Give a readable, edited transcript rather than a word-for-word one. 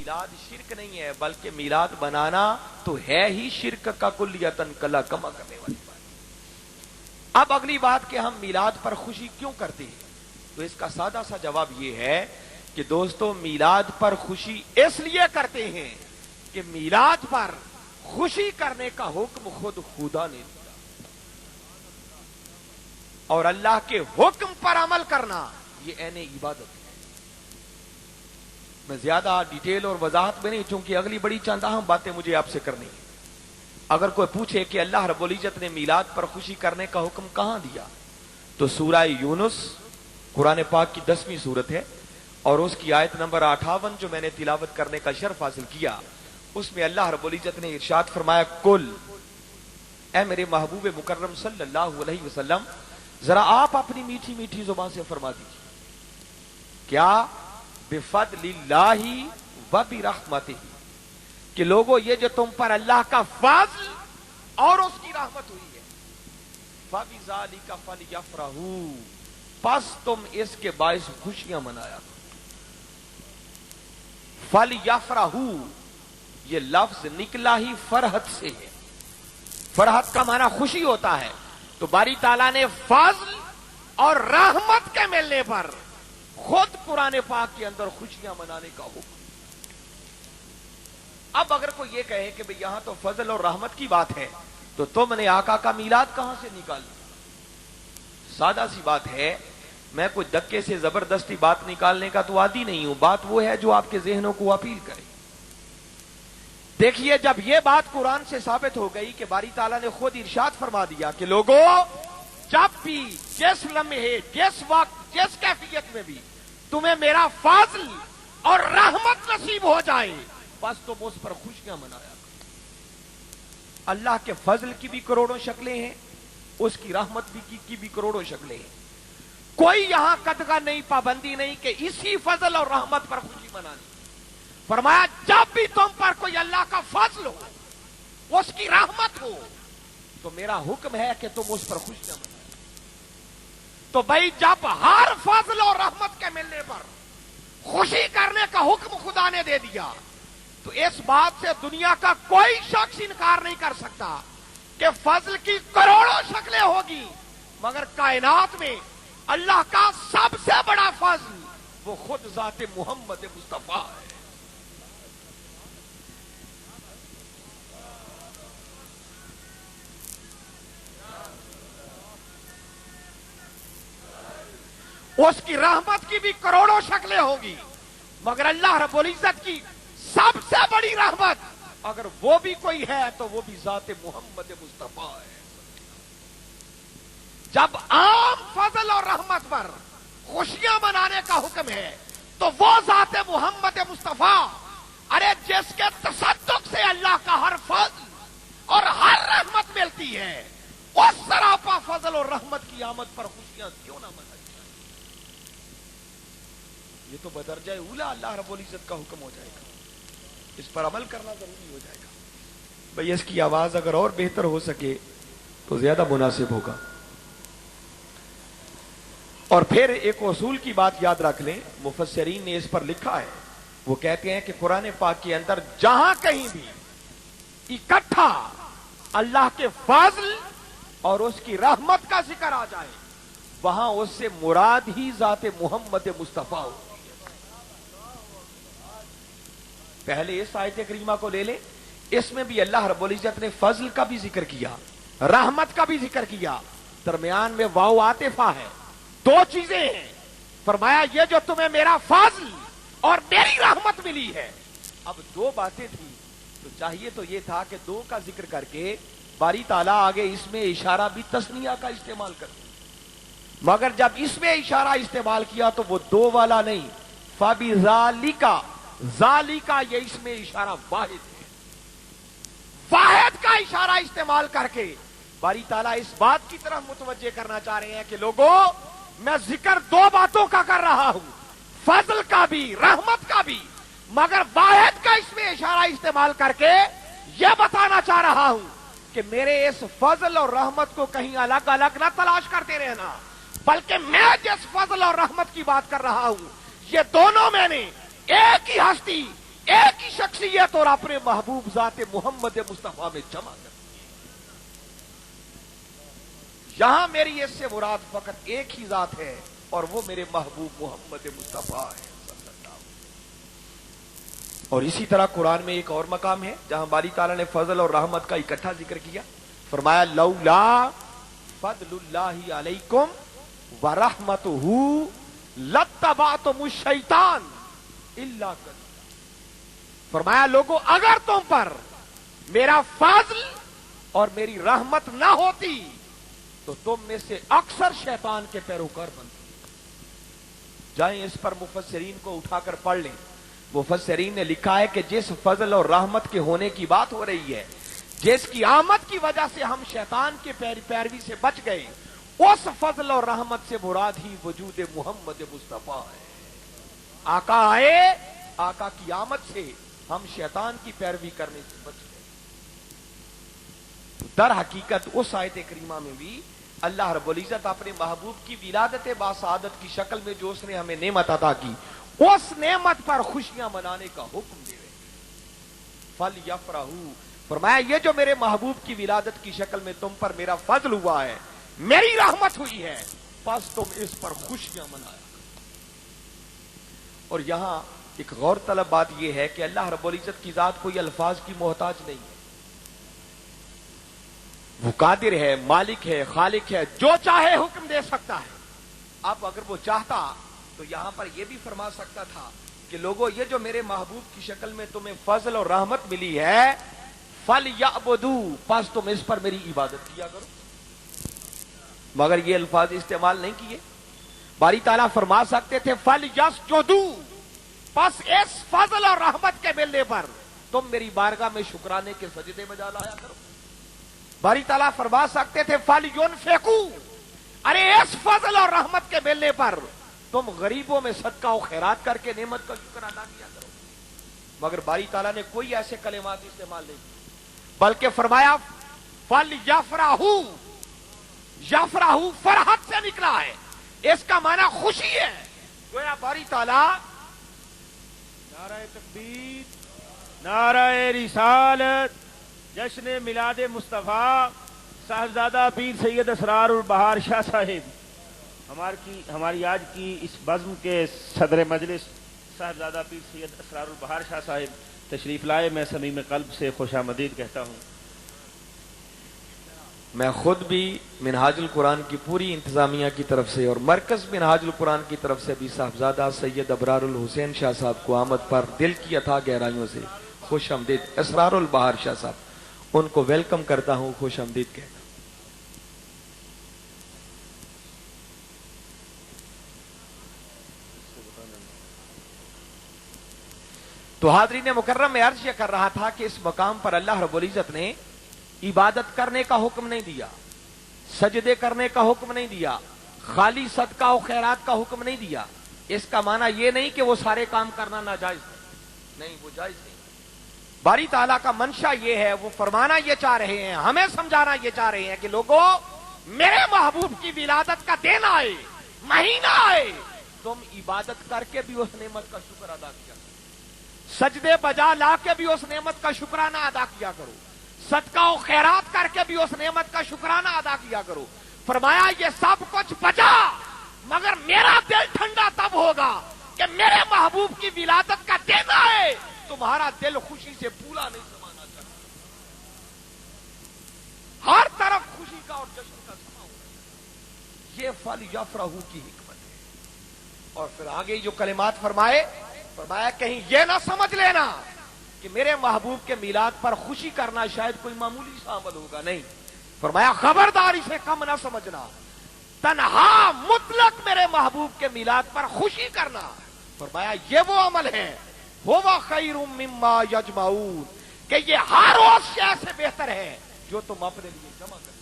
میلاد شرک نہیں ہے بلکہ میلاد بنانا تو ہے ہی شرک کا کلیتن کلا کما کرنے والی بات۔ اب اگلی بات کہ ہم میلاد پر خوشی کیوں کرتے ہیں، تو اس کا سادہ سا جواب یہ ہے کہ دوستو میلاد پر خوشی اس لیے کرتے ہیں کہ میلاد پر خوشی کرنے کا حکم خود خدا نے دیا، اور اللہ کے حکم پر عمل کرنا یہ عین عبادت ہے۔ میں زیادہ ڈیٹیل اور وضاحت میں نہیں، چونکہ اگلی بڑی چند اہم باتیں مجھے آپ سے کرنی ہیں۔ اگر کوئی پوچھے کہ اللہ رب العزت نے میلاد پر خوشی کرنے کا حکم کہاں دیا، تو سورہ یونس قرآن پاک کی 10ویں سورت ہے، اور اس کی آیت نمبر 58 جو میں نے تلاوت کرنے کا شرف حاصل کیا، اس میں اللہ رب العزت نے ارشاد فرمایا، کل اے میرے محبوب مکرم صلی اللہ علیہ وسلم، ذرا آپ اپنی میٹھی میٹھی زبان سے فرما دیجیے، کیا بفضل اللہ وبرحمتہ، کہ لوگوں یہ جو تم پر اللہ کا فضل اور اس کی رحمت ہوئی ہے، فبذالک فلیفرحوا، پس تم اس کے باعث خوشیاں منایا۔ فلیفرحوا یہ لفظ نکلا ہی فرحت سے ہے، فرحت کا معنی خوشی ہوتا ہے، تو باری تعالیٰ نے فضل اور رحمت کے ملنے پر خود قرآن پاک کے اندر خوشیاں منانے کا حکم۔ اب اگر کوئی یہ کہے کہ بھئی یہاں تو فضل اور رحمت کی بات ہے، تو تم نے آقا کا میلاد کہاں سے نکال لیا؟ سادہ سی بات ہے، میں کوئی دکے سے زبردستی بات نکالنے کا تو عادی نہیں ہوں، بات وہ ہے جو آپ کے ذہنوں کو اپیل کرے۔ دیکھیے، جب یہ بات قرآن سے ثابت ہو گئی کہ باری تعالیٰ نے خود ارشاد فرما دیا کہ لوگوں جب بھی جس لمحے جس وقت جس کیفیت میں بھی تمہیں میرا فضل اور رحمت نصیب ہو جائے، بس تم اس پر خوشیاں منایا۔ اللہ کے فضل کی بھی کروڑوں شکلیں ہیں، اس کی رحمت کی بھی کروڑوں شکلیں ہیں، کوئی یہاں قطعہ نہیں، پابندی نہیں کہ اسی فضل اور رحمت پر خوشی منانی۔ فرمایا جب بھی تم پر کوئی اللہ کا فضل ہو، اس کی رحمت ہو، تو میرا حکم ہے کہ تم اس پر خوشیاں مناؤ۔ تو بھائی جب ہر فضل اور رحمت کے ملنے پر خوشی کرنے کا حکم خدا نے دے دیا، تو اس بات سے دنیا کا کوئی شخص انکار نہیں کر سکتا کہ فضل کی کروڑوں شکلیں ہوگی، مگر کائنات میں اللہ کا سب سے بڑا فضل وہ خود ذات محمد مصطفیٰ ہے۔ اس کی رحمت کی بھی کروڑوں شکلیں ہوگی، مگر اللہ رب العزت کی سب سے بڑی رحمت اگر وہ بھی کوئی ہے تو وہ بھی ذات محمد مصطفیٰ ہے۔ جب عام فضل اور رحمت پر خوشیاں منانے کا حکم ہے، تو وہ ذات محمد مصطفیٰ، ارے جس کے تصدق سے اللہ کا ہر فضل اور ہر رحمت ملتی ہے، اس سراپا فضل اور رحمت کی آمد پر خوشیاں کیوں نہ منائی؟ یہ تو بدرجہ اولا اللہ رب العزت کا حکم ہو جائے گا، اس پر عمل کرنا ضروری ہو جائے گا۔ بھئی اس کی آواز اگر اور بہتر ہو سکے تو زیادہ مناسب ہوگا۔ اور پھر ایک اصول کی بات یاد رکھ لیں، مفسرین نے اس پر لکھا ہے، وہ کہتے ہیں کہ قرآن پاک کے اندر جہاں کہیں بھی اکٹھا اللہ کے فضل اور اس کی رحمت کا ذکر آ جائے، وہاں اس سے مراد ہی ذات محمد مصطفیٰ ہو۔ پہلے اس آیت کریمہ کو لے لیں، اس میں بھی اللہ رب العزت نے فضل کا بھی ذکر کیا، رحمت کا بھی ذکر کیا، درمیان میں واو عاطفہ ہے، دو چیزیں ہیں۔ فرمایا یہ جو تمہیں میرا فضل اور میری رحمت ملی ہے، اب دو باتیں تھیں، تو چاہیے تو یہ تھا کہ دو کا ذکر کر کے باری تعالیٰ آگے اس میں اشارہ بھی تثنیہ کا استعمال کرتے، مگر جب اس میں اشارہ استعمال کیا تو وہ دو والا نہیں، فَبِذَالِكَ، ذالکا یہ اس میں اشارہ واحد ہے، واحد کا اشارہ استعمال کر کے باری تعالیٰ اس بات کی طرف متوجہ کرنا چاہ رہے ہیں کہ لوگوں میں ذکر دو باتوں کا کر رہا ہوں، فضل کا بھی رحمت کا بھی، مگر واحد کا اس میں اشارہ استعمال کر کے یہ بتانا چاہ رہا ہوں کہ میرے اس فضل اور رحمت کو کہیں الگ الگ نہ تلاش کرتے رہنا، بلکہ میں جس فضل اور رحمت کی بات کر رہا ہوں، یہ دونوں میں نے ایک ہی ہستی ایک ہی شخصیت اور اپنے محبوب ذات محمد مصطفیٰ میں جمع کر. یہاں میری اس سے مراد فقط ایک ہی ذات ہے اور وہ میرے محبوب محمد مصطفیٰ ہے. اور اسی طرح قرآن میں ایک اور مقام ہے جہاں باری تعالیٰ نے فضل اور رحمت کا اکٹھا ذکر کیا. فرمایا لولا فضل اللہ علیکم ورحمتہ لاتبعتم الشیطان الا قلیلا. فرمایا لوگوں اگر تم پر میرا فضل اور میری رحمت نہ ہوتی تو تم میں سے اکثر شیطان کے پیروکار بنتے. جائیں اس پر مفسرین کو اٹھا کر پڑھ لیں. مفسرین نے لکھا ہے کہ جس فضل اور رحمت کے ہونے کی بات ہو رہی ہے, جس کی آمد کی وجہ سے ہم شیطان کے پیروی سے بچ گئے, اس فضل اور رحمت سے مراد ہی وجود محمد مصطفیٰ ہے. آقا آئے, آقا کی آمد سے ہم شیطان کی پیروی کرنے سے بچ گئے. در حقیقت اس آیت کریمہ میں بھی اللہ رب العزت اپنے محبوب کی ولادت باسعادت کی شکل میں جو اس نے ہمیں نعمت عطا کی, اس نعمت پر خوشیاں منانے کا حکم دے رہے ہیں. فَلْيَفْرَحُوا, فرمایا یہ جو میرے محبوب کی ولادت کی شکل میں تم پر میرا فضل ہوا ہے, میری رحمت ہوئی ہے, بس تم اس پر خوشیاں منایا. اور یہاں ایک غور طلب بات یہ ہے کہ اللہ رب العزت کی ذات کوئی الفاظ کی محتاج نہیں ہے. وہ قادر ہے, مالک ہے, خالق ہے, جو چاہے حکم دے سکتا ہے. اب اگر وہ چاہتا تو یہاں پر یہ بھی فرما سکتا تھا کہ لوگوں یہ جو میرے محبوب کی شکل میں تمہیں فضل اور رحمت ملی ہے, فَلْيَعْبُدُوا, پس تم اس پر میری عبادت کیا کرو. مگر یہ الفاظ استعمال نہیں کیے. باری تعالیٰ فرما سکتے تھے فَلْيَسْجُدُوا, پس اس فضل اور رحمت کے ملنے پر تم میری بارگاہ میں شکرانے کے سجدے بجا لایا کرو. باری تعالیٰ فرما سکتے تھے فَلْيُنْفِقُوا, ارے اس فضل اور رحمت کے ملنے پر تم غریبوں میں صدقہ و خیرات کر کے نعمت کا شکر ادا کیا کرو. مگر باری تعالیٰ نے کوئی ایسے کلمات استعمال نہیں کیے, بلکہ فرمایا فَلْيَفْرَحُوا, یفرحوا فرحت سے نکلا ہے, اس کا معنی خوشی ہے. گویا باری تعالیٰ نعرہ تکبیر, نعرہ رسالت, جشن میلاد مصطفیٰ صاحبزادہ پیر سید اسرار البہار شاہ صاحب, ہماری آج کی اس بزم کے صدر مجلس صاحبزادہ پیر سید اسرار البہار شاہ صاحب تشریف لائے. میں صمیم قلب سے خوش آمدید کہتا ہوں. میں خود بھی منہاج القرآن کی پوری انتظامیہ کی طرف سے اور مرکز منہاج القرآن کی طرف سے بھی صاحبزادہ سید ابرار الحسین شاہ صاحب کو آمد پر دل کی اتھا گہرائیوں سے خوش آمدید. اسرار البہار شاہ صاحب, ان کو ویلکم کرتا ہوں, خوش آمدید کہتا ہوں. تو حاضرین مکرم, میں عرض یہ کر رہا تھا کہ اس مقام پر اللہ رب العزت نے عبادت کرنے کا حکم نہیں دیا, سجدے کرنے کا حکم نہیں دیا, خالی صدقہ و خیرات کا حکم نہیں دیا. اس کا معنی یہ نہیں کہ وہ سارے کام کرنا ناجائز نہیں, وہ جائز نہیں. باری تعالیٰ کا منشا یہ ہے, وہ فرمانا یہ چاہ رہے ہیں, ہمیں سمجھانا یہ چاہ رہے ہیں کہ لوگوں میرے محبوب کی ولادت کا دن آئے, مہینہ آئے, تم عبادت کر کے بھی اس نعمت کا شکر ادا کیا کرو, سجدے بجا لا کے بھی اس نعمت کا شکرانہ ادا کیا کرو, صدقہ و خیرات کر کے بھی اس نعمت کا شکرانہ ادا کیا کرو. فرمایا یہ سب کچھ بچا, مگر میرا دل ٹھنڈا تب ہوگا کہ میرے محبوب کی ولادت کا دن آئے, تمہارا دل خوشی سے پھولا نہیں سمانا چاہتا, ہر طرف خوشی کا اور جشن کا سما ہوا. یہ فَلْيَفْرَحُوا کی حکمت ہے. اور پھر آگے جو کلمات فرمایا کہیں یہ نہ سمجھ لینا کہ میرے محبوب کے میلاد پر خوشی کرنا شاید کوئی معمولی سا عمل ہوگا, نہیں. فرمایا خبردار اسے کم نہ سمجھنا, تنہا مطلق میرے محبوب کے میلاد پر خوشی کرنا, فرمایا یہ وہ عمل ہے هو خیر مما یجمعون, کہ یہ ہر اس شے سے بہتر ہے جو تم اپنے لیے جمع کرتے.